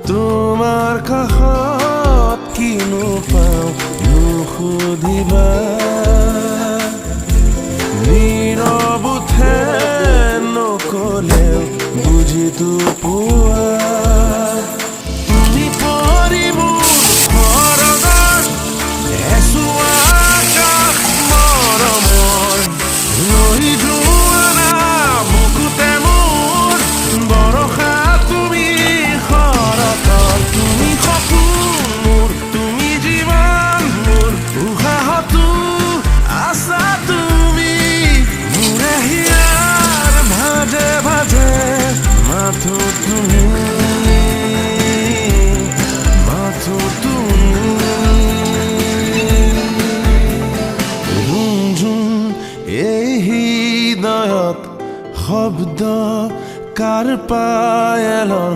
তোমাৰ কাষত কিনো পাওঁ নুসুধিবা নীৰৱতে নকলেও বুজিতো পোৱা তুমি পৰি মোৰ ঘৰৰ এচুৱা আকাশ মৰমৰ লৈ যোৱা না বুকুতে মোৰ বৰষা তুমি শৰতৰ তুমি সপোন মোৰ তুমি জীৱন মোৰ উশাহতো আছা তুমি মোৰে হিয়াৰ ভাজে ভাজে মাথো তুমি এই হৃদয়ত শব্দ কাৰ পায়েলৰ